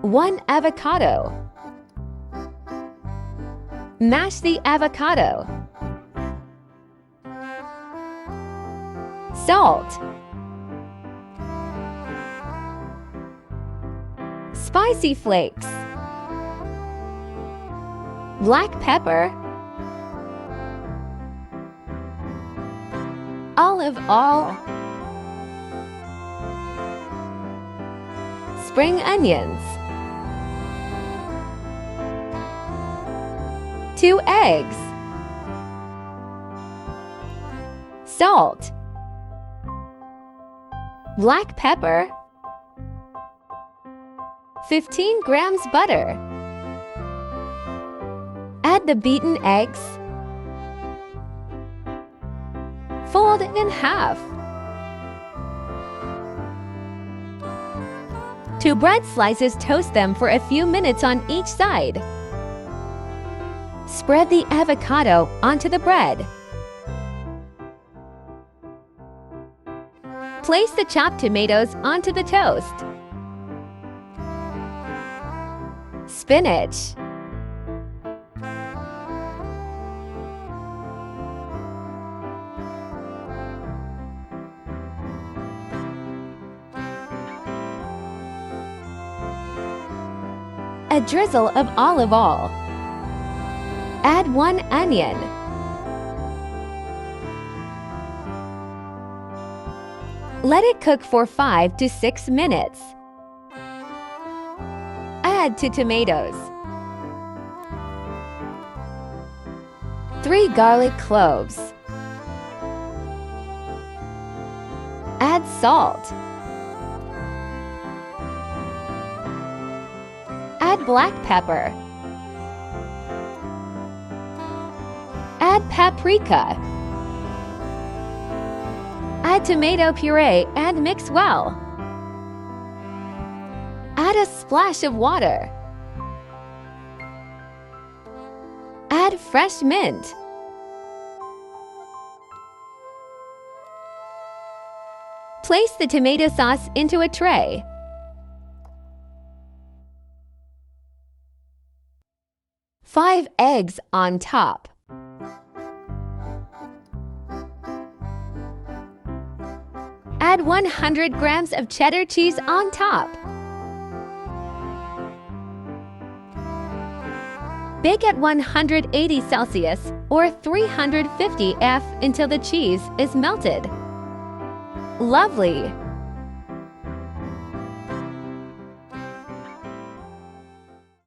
1 avocado. Mash the avocado. Salt. Spicy flakes. Black pepper. Olive oil. Spring onions. 2 eggs. Salt. Black pepper. 15 grams butter. Add the beaten eggs. Fold in half. 2 bread slices, toast them for a few minutes on each side. Spread the avocado onto the bread. Place the chopped tomatoes onto the toast. Spinach. A drizzle of olive oil. Add 1 onion. Let it cook for 5 to 6 minutes. Add 2 tomatoes. 3 garlic cloves. Add salt. Add black pepper. Add paprika. Add tomato puree and mix well. Add a splash of water. Add fresh mint. Place the tomato sauce into a tray. Five eggs on top. Add 100 grams of cheddar cheese on top. Bake at 180 Celsius or 350 F until the cheese is melted. Lovely!